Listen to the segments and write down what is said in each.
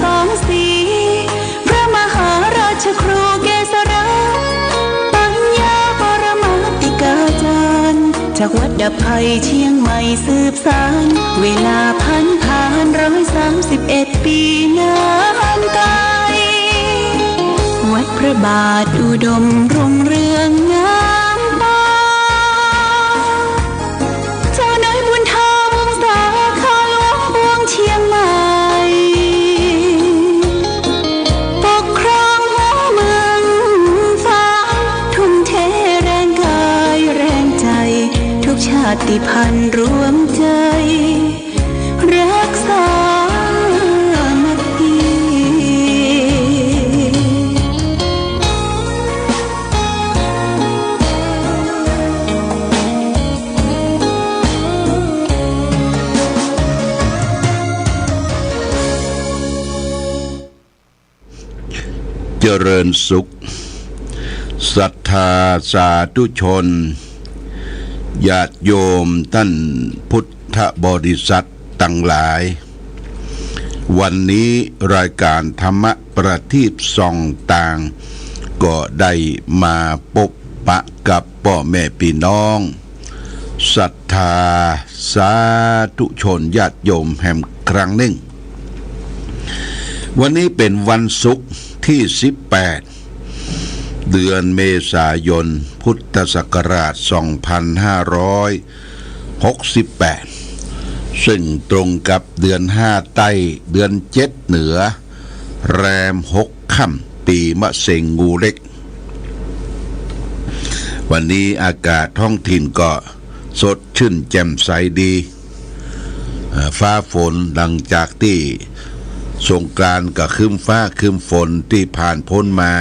สองสีพระมหาราชครูเกษราปัญญาปรมาติกาจารย์จากวัดดับภัยเชียงใหม่สืบสานเวลาผ่าน131 ปีนานไกลวัดพระบาทอุดมรุ่งเรืองงามตาเจ้านายบุญธรรมสาขาหลวงปวงเชียงใหม่ปกครองหัวเมืองฟ้าทุ่มเทแรงกายแรงใจทุกชาติพันธุ์รวมใจรักษาเจริญสุขศรัทธาสาธุชนญาติโยมท่านพุทธบริษัททั้งหลายวันนี้รายการธรรมประทีปส่องต่างก็ได้มาพบปะกับพ่อแม่พี่น้องศรัทธาสาธุชนญาติโยมแห่งครั้งหนึ่งวันนี้เป็นวันศุกร์ที่18เดือนเมษายนพุทธศักราช2568ซึ่งตรงกับเดือน5ใต้เดือน7เหนือแรม6ค่ำปีมะเส็งงูเล็กวันนี้อากาศท้องถิ่นก็สดชื่นแจ่มใสดีฟ้าฝนหลังจากที่สงกรานต์ก็ครึ้มฟ้าครึ้มฝนที่ผ่านพ้นมา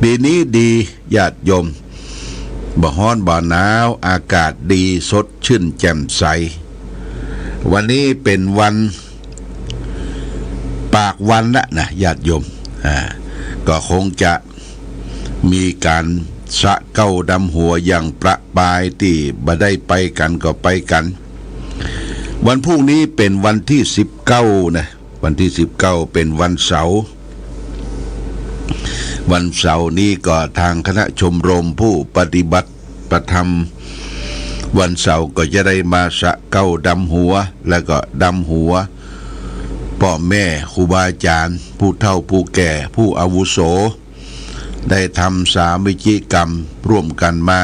ปีนี้ดีญาติโยมบ่ฮ้อนบ่หนาวอากาศดีสดชื่นแจ่มใสวันนี้เป็นวันปากวันละนะญาติโยมก็คงจะมีการสะเก้าดำหัวอย่างประปายที่บ่ได้ไปกันก็ไปกันวันพรุ่งนี้เป็นวันที่19นะวันที่19เป็นวันเสาร์วันเสาร์นี้ก็ทางคณะชมรมผู้ปฏิบัติประธรรมวันเสาร์ก็จะได้มาสะเก้าดำหัวแล้วก็ดำหัวพ่อแม่ครูบาอาจารย์ผู้เฒ่าผู้แก่ผู้อาวุโสได้ทำสามัคคีกรรมร่วมกันมา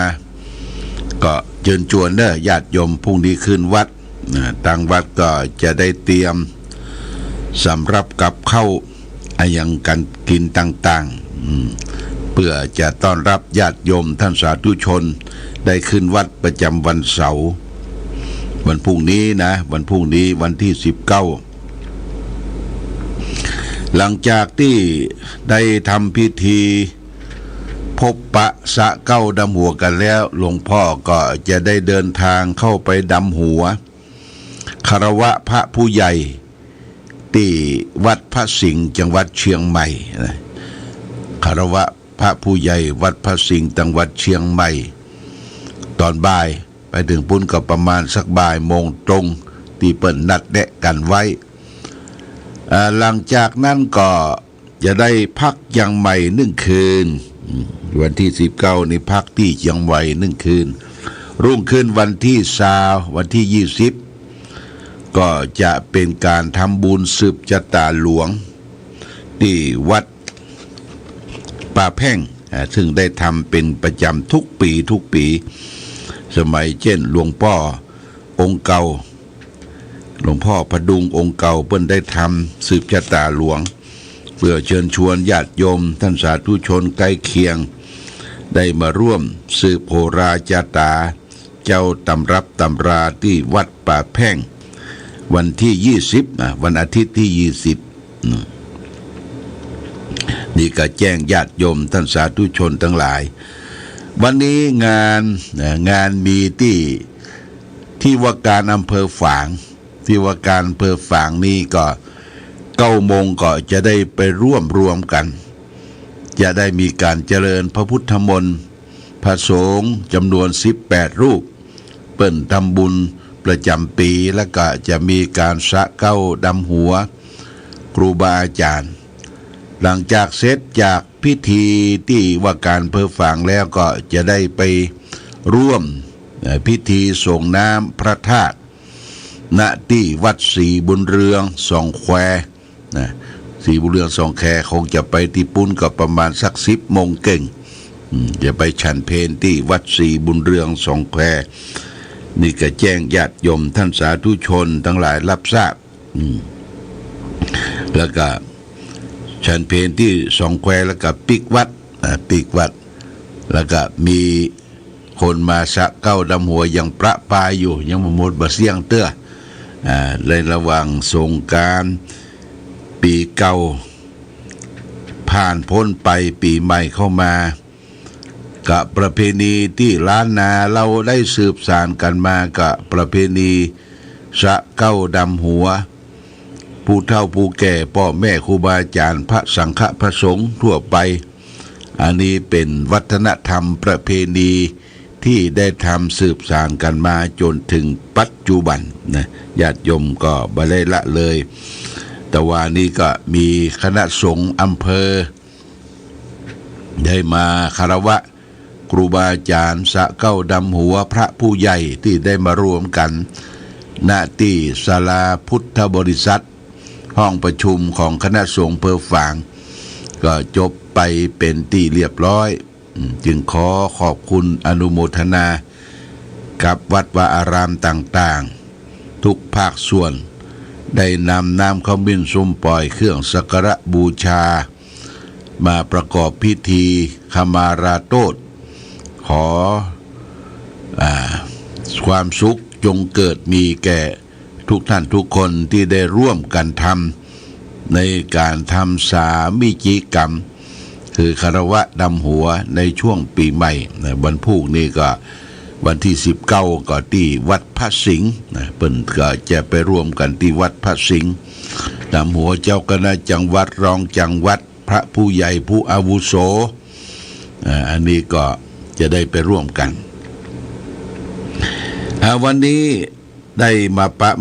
ก็เชิญชวนเด้อญาติโยมพรุ่งนี้ขึ้นวัดทางวัดก็จะได้เตรียมสำหรับกับข้าวอย่างกันกินต่างๆเพื่อจะต้อนรับญาติโยมท่านสาธุชนได้ขึ้นวัดประจำวันเสาร์วันพรุ่งนี้นะวันพรุ่งนี้วันที่19หลังจากที่ได้ทำพิธีพบปะสะเก้าดำหัวกันแล้วหลวงพ่อก็จะได้เดินทางเข้าไปดำหัวคารวะพระผู้ใหญ่ที่วัดพระสิงห์จังหวัดเชียงใหม่คารวะพระผู้ใหญ่วัดพระสิงห์จังหวัดเชียงใหม่ตอนบ่ายไปถึงปุ้นก็ประมาณสักบ่ายโมงตรงที่เปิดนัดแนะกันไว้หลังจากนั้นก็จะได้พักยังใหม่1 คืนวันที่19นี่พักที่ยังใหม่1 คืนรุ่งขึ้นวันที่20วันที่20ก็จะเป็นการทำบุญสืบชะตาหลวงที่วัดป่าแพ่งซึ่งได้ทำเป็นประจำทุกปีสมัยเช่นหลวงพ่อองค์เก่าหลวงพ่อพดุงองค์เก่าเพิ่นได้ทำสืบชะตาหลวงเพื่อเชิญชวนญาติโยมท่านสาธุชนใกล้เคียงได้มาร่วมสืบโหราชะตาเจ้าตำรับตำราที่วัดป่าแพ่งวันที่20วันอาทิตย์ที่20นี่ก็แจ้งญาติโยมท่านสาธุชนทั้งหลายวันนี้งานมีที่ว่าการอำเภอฝางที่ว่าการอำเภอฝางนี่ก็9 โมงก็จะได้ไปร่วมกันจะได้มีการเจริญพระพุทธมนต์พระสงฆ์จำนวน18 รูปเปิ้นทำบุญประจำปีแล้วก็จะมีการสะเก้าดำหัว ครูบาอาจารย์หลังจากเสร็จจากพิธีที่ว่าการเพื่อฝังแล้วก็จะได้ไปร่วมพิธีส่งน้ำพระธาตุณที่วัดศรีบุญเรืองสองแควนะศรีบุญเรืองสองแควคงจะไปที่ปุ้นก็ประมาณสัก10 โมงเก่งจะไปฉันเพลที่วัดศรีบุญเรืองสองแควนี่ก็แจ้งญาติโยมท่านสาธุชนทั้งหลายรับทราบแล้วก็ฉันเพลที่สองแควแล้วก็ปิกวัดแล้วก็มีคนมาสะเก้าดำหัวยังประปายอยู่ยังหมดบะเสียงเตื้อเลยระหว่างสงกรานต์ปีเก่าผ่านพ้นไปปีใหม่เข้ามากับประเพณีที่ล้านนาเราได้สืบสานกันมากับประเพณีสะเก้าดำหัวผู้เฒ่าผู้แก่พ่อแม่ครูบาอาจารย์พระสังฆพระสงฆ์ทั่วไปอันนี้เป็นวัฒนธรรมประเพณีที่ได้ทำสืบสานกันมาจนถึงปัจจุบันนะญาติโยมก็บ่ได้ละเลยแต่ว่านี้ก็มีคณะสงฆ์อำเภอได้มาคารวะครูบาอาจารย์สะเก้าดำหัวพระผู้ใหญ่ที่ได้มารวมกันณที่ศาลาพุทธบริษัทห้องประชุมของคณะสงฆ์อำเภอฝางก็จบไปเป็นที่เรียบร้อยจึงขอขอบคุณอนุโมทนากับวัดวาอารามต่างๆทุกภาคส่วนได้นำน้ำข้าวมิ้นส้มปล่อยเครื่องสักการะบูชามาประกอบพิธีขมาราโตษขอความสุขจงเกิดมีแก่ทุกท่านทุกคนที่ได้ร่วมกันทำในการทำสามิจิกรรมคือคารวะดำหัวในช่วงปีใหม่วันพุธนี้ก็วันที่19ก็ที่วัดพระสิงห์เปิ้นก็จะไปร่วมกันที่วัดพระสิงห์ดำหัวเจ้าคณะจังหวัดรองจังหวัดพระผู้ใหญ่ผู้อาวุโสอันนี้ก็จะได้ไปร่วมกันวันนี้ได้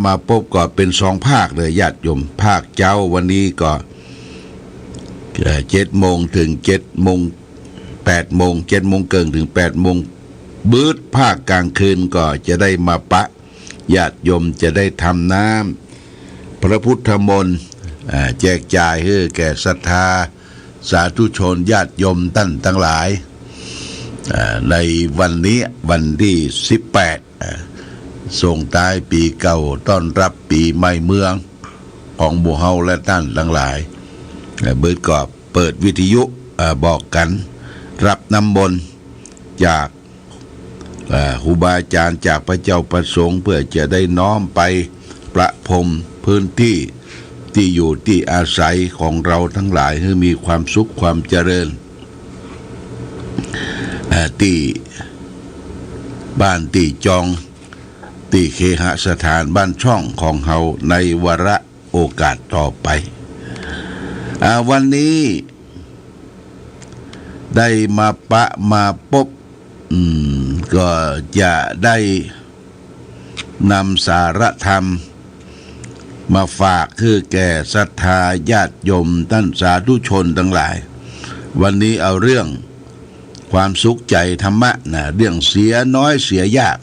มาพบก็เป็น2 ภาคเลยญาติโยมภาคเจ้าวันนี้ก็7 โมงถึง7 โมง8 โมง7 โมงเกินถึง8 โมงบืดภาคกลางคืนก็จะได้มาปะญาติโยมจะได้ทำน้ำพระพุทธมนต์แจกจ่ายให้แก่ศรัทธาสาธุชนญาติโยมท่านทั้งหลายในวันนี้วันที่18ส่งท้ายปีเก่าต้อนรับปีใหม่เมืองของหมู่เฮาและท่านทั้งหลายเบิดก็เปิดวิทยุบอกกันรับน้ำมนต์จากครูบาอาจารย์จากพระเจ้าประสงค์เพื่อจะได้น้อมไปประพรมพื้นที่ที่อยู่ที่อาศัยของเราทั้งหลายให้มีความสุขความเจริญที่บ้านที่จองที่เคหสถานบ้านช่องของเฮาในวาระโอกาสต่อไปวันนี้ได้มาพบก็จะได้นำสาระธรรมมาฝากคือแก่ศรัทธาญาติโยมท่านสาธุชนทั้งหลายวันนี้เอาเรื่องความสุขใจธรรมะนะเรื่องเสียน้อยเสียยาก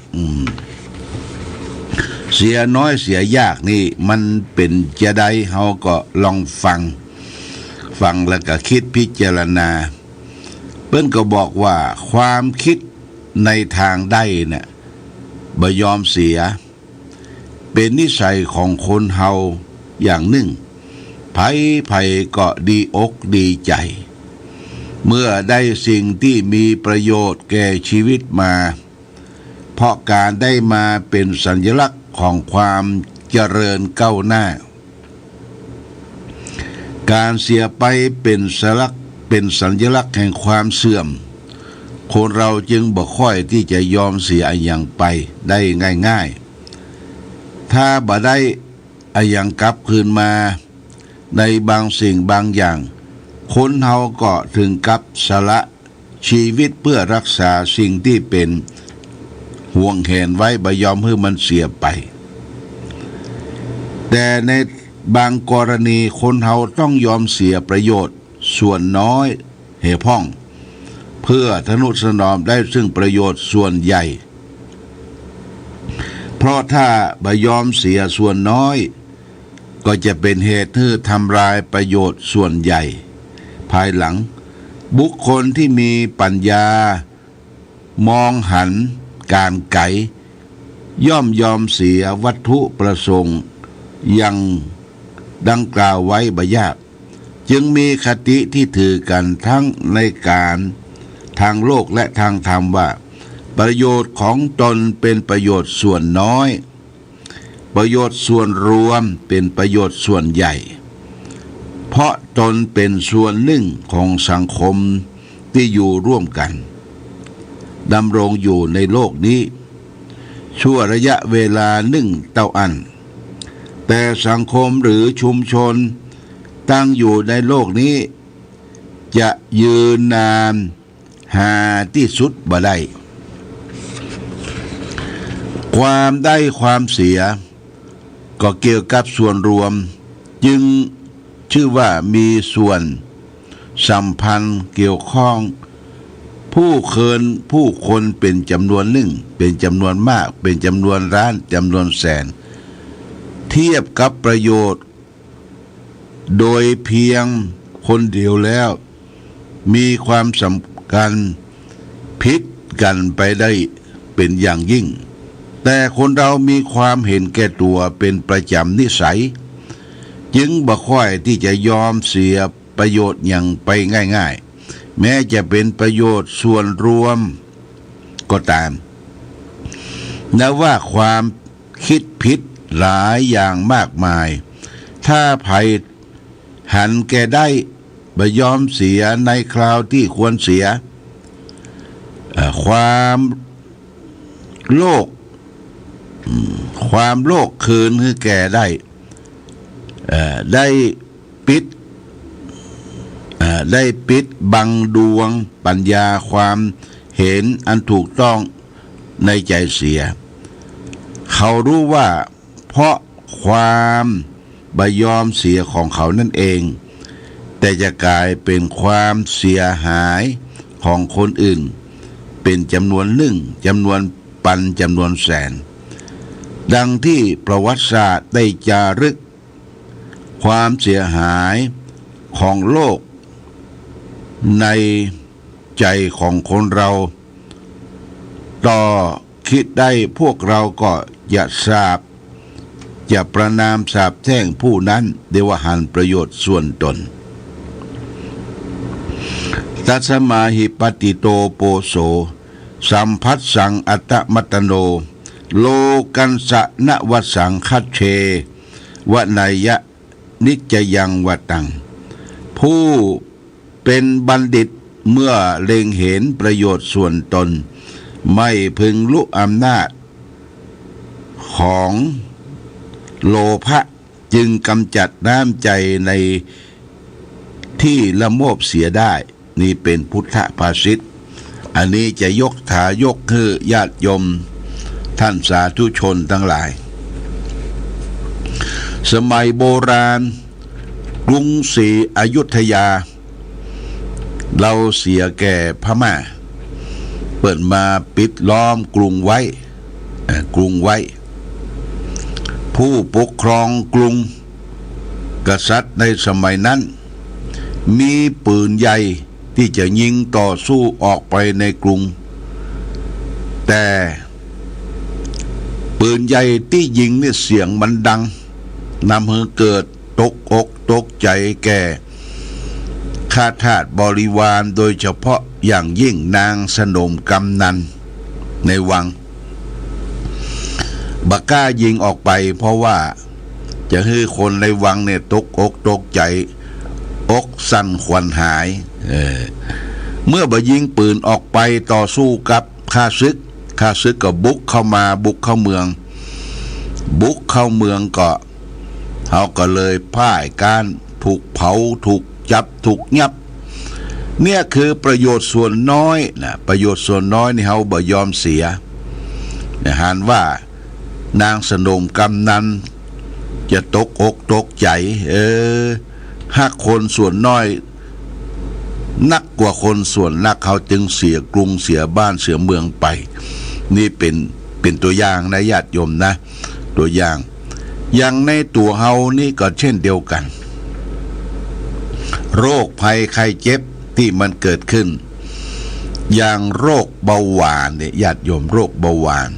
เสียน้อยเสียยากนี่มันเป็นจะได้เฮาก็ลองฟังแล้วก็คิดพิจารณาเพิ่นก็บอกว่าความคิดในทางได้เนี่ยบ่ยอมเสียเป็นนิสัยของคนเฮาอย่างหนึ่งไผก็ดีอกดีใจเมื่อได้สิ่งที่มีประโยชน์แก่ชีวิตมาเพราะการได้มาเป็นสัญลักษณ์ของความเจริญก้าวหน้าการเสียไปเป็นสัญลักษณ์แห่งความเสื่อมคนเราจึงบ่ค่อยที่จะยอมเสียอย่างไปได้ง่ายๆถ้าบ่ได้อย่างกลับคืนมาในบางสิ่งบางอย่างคนเฮาก็ถึงกับสละชีวิตเพื่อรักษาสิ่งที่เป็นห่วงแหนไว้บ่ยอมให้มันเสียไปแต่ใน บางกรณีคนเฮาต้องยอมเสียประโยชน์ส่วนน้อยเหพ่องเพื่อทนุถนอมได้ซึ่งประโยชน์ส่วนใหญ่เพราะถ้าบ่ยอมเสียส่วนน้อยก็จะเป็นเหตุให้ทำลายประโยชน์ส่วนใหญ่ภายหลังบุคคลที่มีปัญญามองหันการไกลย่อมยอมเสียวัตถุประสงค์ยังดังกล่าวไว้บ่ยากจึงมีคติที่ถือกันทั้งในการทางโลกและทางธรรมว่าประโยชน์ของตนเป็นประโยชน์ส่วนน้อยประโยชน์ส่วนรวมเป็นประโยชน์ส่วนใหญ่เพราะตนเป็นส่วนหนึ่งของสังคมที่อยู่ร่วมกันดำรงอยู่ในโลกนี้ชั่วระยะเวลาหนึ่งเต้าอันแต่สังคมหรือชุมชนตั้งอยู่ในโลกนี้จะยืนนานหาที่สุดบ่ได้ความได้ความเสียก็เกี่ยวกับส่วนรวมจึงชื่อว่ามีส่วนสัมพันธ์เกี่ยวข้องผู้คนเป็นจำนวนหนึ่งเป็นจำนวนมากเป็นจำนวนล้านจำนวนแสนเทียบกับประโยชน์โดยเพียงคนเดียวแล้วมีความสำคัญผิดกันไปได้เป็นอย่างยิ่งแต่คนเรามีความเห็นแก่ตัวเป็นประจำนิสัยจึงบ่ค่อยที่จะยอมเสียประโยชน์อย่างไปง่ายๆแม้จะเป็นประโยชน์ส่วนรวมก็ตามนับว่าความคิดผิดหลายอย่างมากมายถ้าไผหันแก่ได้บ่ยอมเสียในคราวที่ควรเสียความโลภคืนคือแก่ได้ปิดบังดวงปัญญาความเห็นอันถูกต้องในใจเสียเขารู้ว่าเพราะความบ่ยอมเสียของเขานั่นเองแต่จะกลายเป็นความเสียหายของคนอื่นเป็นจำนวนหนึ่งจำนวนปันจำนวนแสนดังที่ประวัติศาสตร์ได้จารึกความเสียหายของโลกในใจของคนเราต่อคิดได้พวกเราก็จะประนามสาปแช่งผู้นั้นเดวหันประโยชน์ส่วนตนตัสมาหิปติโตโปโสสัมพัสสังอัตตมัตตโนโลกันสะนวสังคัจเชวนายะนิจยังวตังผู้เป็นบัณฑิตเมื่อเล็งเห็นประโยชน์ส่วนตนไม่พึงลุอำนาจของโลภะจึงกำจัดน้ำใจในที่ละโมบเสียได้นี่เป็นพุทธภาษิตอันนี้จะยกคือญาติโยมท่านสาธุชนทั้งหลายสมัยโบราณกรุงศรีอยุธยาเราเสียแก่พม่าเปิดมาปิดล้อมกรุงไว้ผู้ปกครองกรุงกษัตริย์ในสมัยนั้นมีปืนใหญ่ที่จะยิงต่อสู้ออกไปในกรุงแต่ปืนใหญ่ที่ยิงเนี่ยเสียงมันดังนำให้เกิดตกอกตกใจแก่ข้าทาสบริวารโดยเฉพาะอย่างยิ่งนางสนมกำนันในวังบักกล้ายิงออกไปเพราะว่าจะให้คนในวังเนี่ยตกอกตกใจอกสั่นขวัญหายเมื่อบ่ยิงปืนออกไปต่อสู้กับข้าศึกก็บุกเข้าเมืองก็เขาก็เลยพ่ายการถูกเผาถูกจับถูกยับเนี่ยคือประโยชน์ส่วนน้อยนะประโยชน์ส่วนน้อยนี่เขาบ่ยอมเสียนะหานว่านางสนมกำนัน จะตกอกตกใจหักคนส่วนน้อยนักกว่าคนส่วนนักเขาจึงเสียกรุงเสียบ้านเสียเมืองไปนี่เป็นตัวอย่างนะญาติโยมนะตัวอย่างในตัวเฮานี่ก็เช่นเดียวกันโรคภัยไข้เจ็บที่มันเกิดขึ้นอย่างโรคเบาหวานเนี่ยญาติโยมโรคเบาหวาน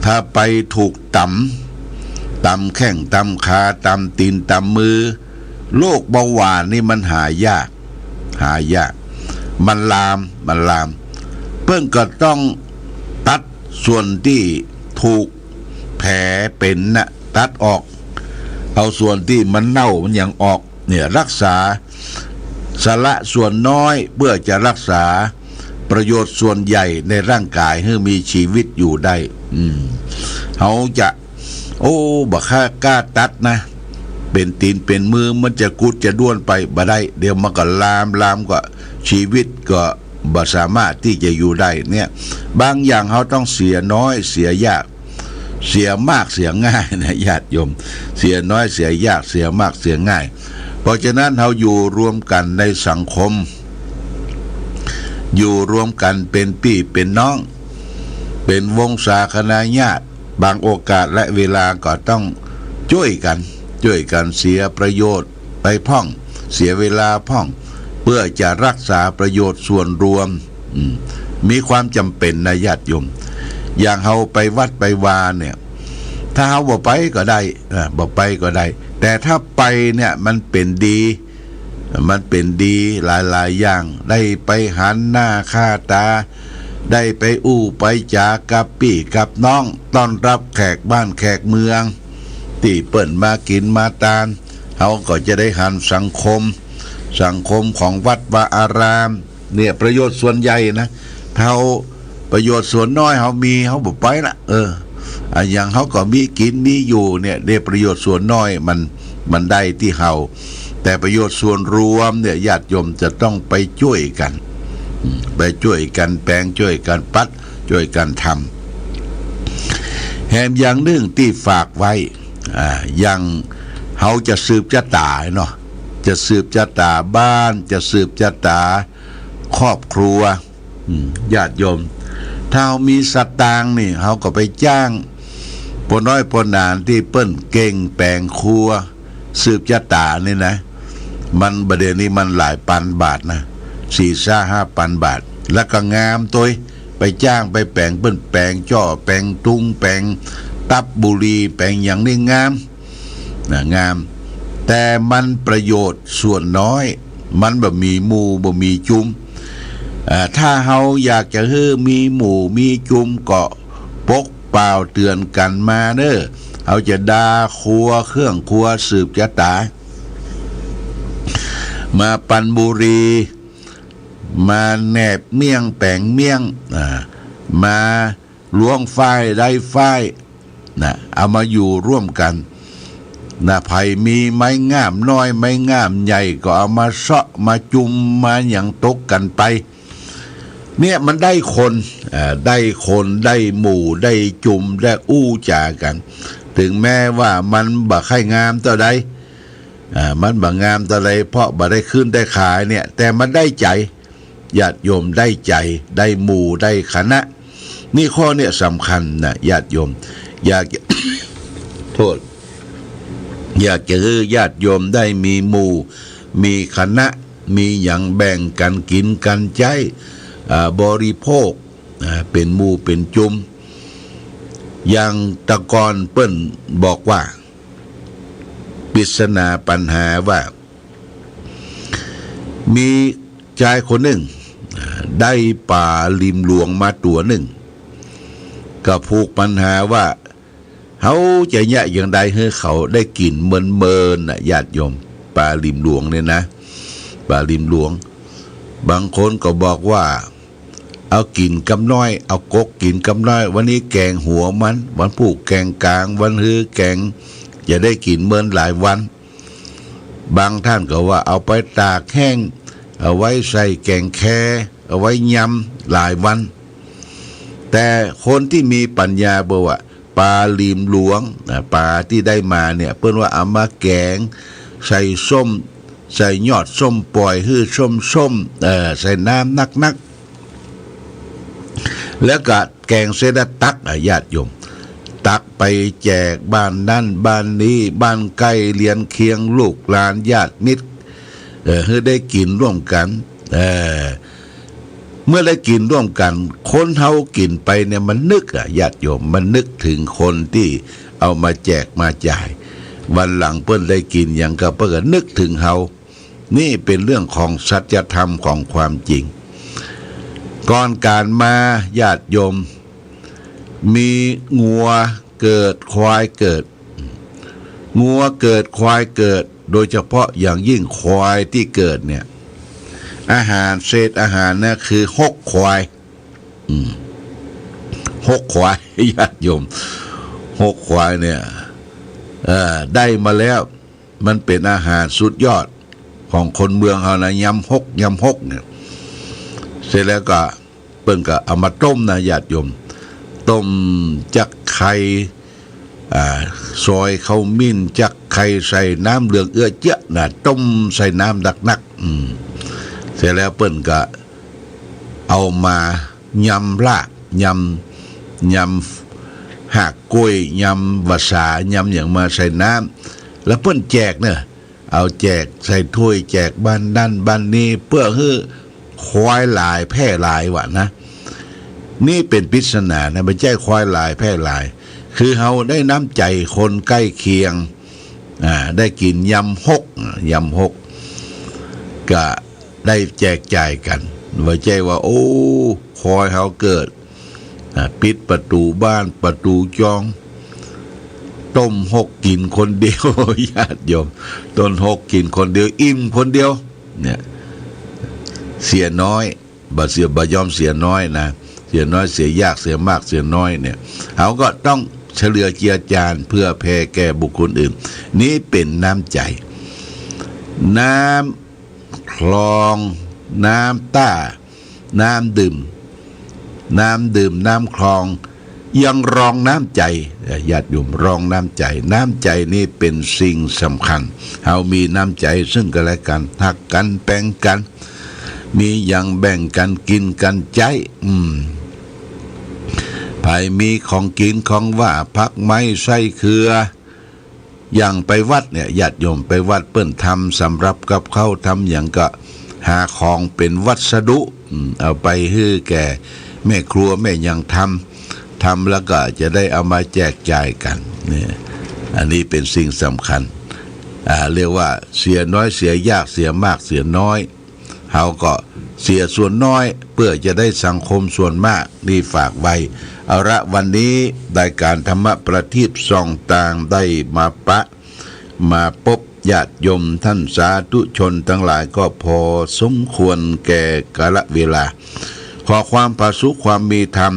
ถ้าไปถูกตำแข้งตำขาตำตีนตำมือโรคเบาหวานนี่มันหายากมันลามเพิ่งก็ต้องตัดส่วนที่ถูกแผลเป็นนะตัดออกเอาส่วนที่มันเน่ามันยังออกเนี่ยรักษาสละส่วนน้อยเพื่อจะรักษาประโยชน์ส่วนใหญ่ในร่างกายให้มีชีวิตอยู่ได้เขาจะบักค่ากล้าตัดนะเป็นตีนเป็นมือมันจะกุดจะด้วนไปบ่ได้เดี๋ยวมันก็ลามก็ชีวิตก็บ่สามารถที่จะอยู่ได้เนี่ยบางอย่างเขาต้องเสียน้อยเสียยากเสียมากเสียง่ายนะญาติโยมเสียน้อยเสียยากเสียมากเสียง่ายเพราะฉะนั้นเราอยู่รวมกันในสังคมอยู่รวมกันเป็นพี่เป็นน้องเป็นวงศาคณาญาติบางโอกาสและเวลาก็ต้องช่วยกันเสียประโยชน์ไปพ่องเสียเวลาพ่องเพื่อจะรักษาประโยชน์ส่วนรวมมีความจำเป็นนะญาติโยมอย่างเฮาไปวัดไปวาเนี่ยถ้าเฮาบ่ไปก็ได้แต่ถ้าไปเนี่ยมันเป็นดีหลายอย่างได้ไปหันหน้าค่าตาได้ไปไปจากับพี่กับน้องต้อนรับแขกบ้านแขกเมืองที่เปิ่นมากินมาตานเขาก็จะได้หันสังคมของวัดวาอารามเนี่ยประโยชน์ส่วนใหญ่นะเขาประโยชน์ส่วนน้อยเขามีเขาบอกไปละอย่างเขาก็มีกินมีอยู่เนี่ยได้ประโยชน์ส่วนน้อยมันได้ที่เขาแต่ประโยชน์ส่วนรวมเนี่ยญาติโยมจะต้องไปช่วยกันแปลงช่วยกันปัดช่วยกันทำแถมอย่างหนึ่งที่ฝากไว้อย่างเขาจะสืบชะตาเนาะจะสืบชะตาบ้านจะสืบชะตาครอบครัวญาติโยมถ้าเขามีสตางค์นี่เขาก็ไปจ้างปน้อยปนานที่เปิ้นเก่งแปลงครัวสืบชะตานี่นะมันประเดี๋ยวนี้มันหลายพันบาทนะ4-5,000 บาทแล้วก็งามตัวไปจ้างไปแปลงเปิ้นแปลงจ่อแปลงตุ้งแปลงตับบุรีแปลงอย่างนี้งามแต่มันประโยชน์ส่วนน้อยมันบ่มีหมู่บ่มีจุมถ้าเฮาอยากจะให้มีหมู่มีจุมก็ปกเปล่าเตือนกันมาเด้อเฮาจะด่าครัวเครื่องครัวสืบชะตามาปันบุรีมาแนบเมี่ยงแปลงเมี่ยงมาล้วงฝ้ายได้ฝ้ายเอามาอยู่ร่วมกันไผ่มีไม้งามน้อยไม้งามใหญ่ก็เอามาเซาะมาจุมมาอย่างตกกันไปเนี่ยมันได้คนได้หมู่ได้จุมได้จากันถึงแม้ว่ามันบ่ค่อยงามเท่าใดมันบ่งามเท่าใดเพราะบ่ได้ขึ้นได้ขายเนี่ยแต่มันได้ใจญาติโยมได้ใจได้หมู่ได้คณะนี่ข้อเนี่ยสำคัญนะญาติโยมอยาก โทษอยากจะให้ญาติโยมได้มีหมู่มีคณะมีอย่างแบ่งกันกินกันใช้บริโภคเป็นหมู่เป็นจุมอย่างตะกอนเปิ้นบอกว่าปริศนาปัญหาว่ามีชายคนหนึ่งได้ป่าริมหลวงมาตัวหนึ่งก็ผูกปัญหาว่าเขาจะแยะอย่างใดให้เขาได้กลิ่นเมินญาติโยมป่าริมหลวงเนี่ยนะป่าริมหลวงบางคนก็บอกว่าเอากินกำน้อยเอากกกินกำน้อยวันนี้แกงหัวมันวันผูกแกงกลางวันฮือแกงจะได้กินเมินหลายวันบางท่านก็ว่าเอาไปตากแห้งเอาไว้ใส่แกงแคเอาไว้ยำหลายวันแต่คนที่มีปัญญาบอกว่า ปลาลีมหลวงปลาที่ได้มาเนี่ยเปิ้นว่าเอามาแกงใส่ส้มใส่ยอดส้มปล่อยฮื้อส้มใส่น้ำนักแล้วก็แกงเสด็จตักญาติโยมตักไปแจกบ้านนั่นบ้านนี้บ้านใกล้เลียนเคียงลูกหลานญาติมิตรให้ได้กินร่วมกันเมื่อได้กินร่วมกันคนเฮากินไปเนี่ยมันนึกญาติโยมมันนึกถึงคนที่เอามาแจกมาจ่ายวันหลังเปิ้นได้กินอย่างก็เปิ้นก็นึกถึงเฮานี่เป็นเรื่องของสัจธรรมของความจริงก่อนการมาญาติโยมมีงัวเกิดควายเกิดงัวเกิดควายเกิดโดยเฉพาะอย่างยิ่งควายที่เกิดเนี่ยอาหารเศษอาหารนะคือหกควายหกควายญาติโยมหกควายเนี่ยได้มาแล้วมันเป็นอาหารสุดยอดของคนเมืองเขานะยำหกเนี่ยเสร็จแล้วก็เปิ้นก็เอามาต้มนะญาติโยมต้มจักไข่ซอยข้าวมิ้นจักไข่ใส่น้ำเหลืองเอื้อเจ๊ะนะต้มใส่น้ำนักเสร็จแล้วเปิ้นก็เอามายำลากยำหักกล้วยยำวาสายำอย่างมาใส่น้ำแล้วเปิ้นแจกเนี่ยเอาแจกใส่ถ้วยแจกบ้านนั่นบ้านนี้เพื่อให้ควายหลายแพร่หลายวะนะนี่เป็นปริศนานะไม่ใช่ควายหลายแพร่หลายคือเฮาได้น้ำใจคนใกล้เคียงได้กินยำหกก็ได้แจกจ่ายกันไม่ใช่ว่าโอ้คอยเฮาเกิดปิดประตูบ้านประตูจองต้มหกกินคนเดียวญาติโยมต้นหกกินคนเดียวอิ่มคนเดียวเนี่ยเสียน้อยบ่ยอมเสียน้อยนะเสียน้อยเสียยากเสียมากเสียน้อยเนี่ยเขาก็ต้องเฉลือเจียจานเพื่อแผ่แก่บุคคลอื่นนี้เป็นน้ำใจน้ำคลองน้ำต้าน้ำดื่มน้ำคลองยังรองน้ำใจญาติโยมรองน้ำใจนี่เป็นสิ่งสำคัญเฮามีน้ำใจซึ่งกันและกันทักกันแบ่งกันมีอย่างแบ่งกันกินกันใจภายมีของกินของว่าพักไม้ไส้เครืออย่างไปวัดเนี่ยญาติโยมไปวัดเปิ้นทำสำรับกับข้าวทำอย่างก็หาของเป็นวัสดุเอาไปให้แก่แม่ครัวแม่ยังทำแล้วก็จะได้เอามาแจกจ่ายกันเนี่ยอันนี้เป็นสิ่งสำคัญเรียกว่าเสียน้อยเสียยากเสียมากเสียน้อยเขาก็เสียส่วนน้อยเพื่อจะได้สังคมส่วนมากนี่ฝากไว้เอาละวันนี้ได้การธรรมะประทีปส่องต่างได้มาพบญาติโยมท่านสาธุชนทั้งหลายก็พอสมควรแก่กาลเวลาขอความผาสุกความมีธรรม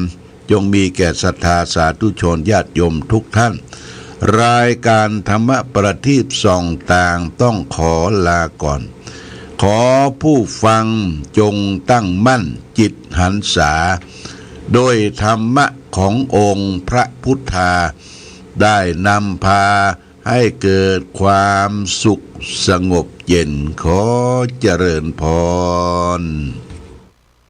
จงมีแก่ศรัทธาสาธุชนญาติโยมทุกท่านรายการธรรมะประทีปส่องต่างต้องขอลาก่อนขอผู้ฟังจงตั้งมั่นจิตหันษาโดยธรรมะขององค์พระพุทธาได้นำพาให้เกิดความสุขสงบเย็นขอเจริญพร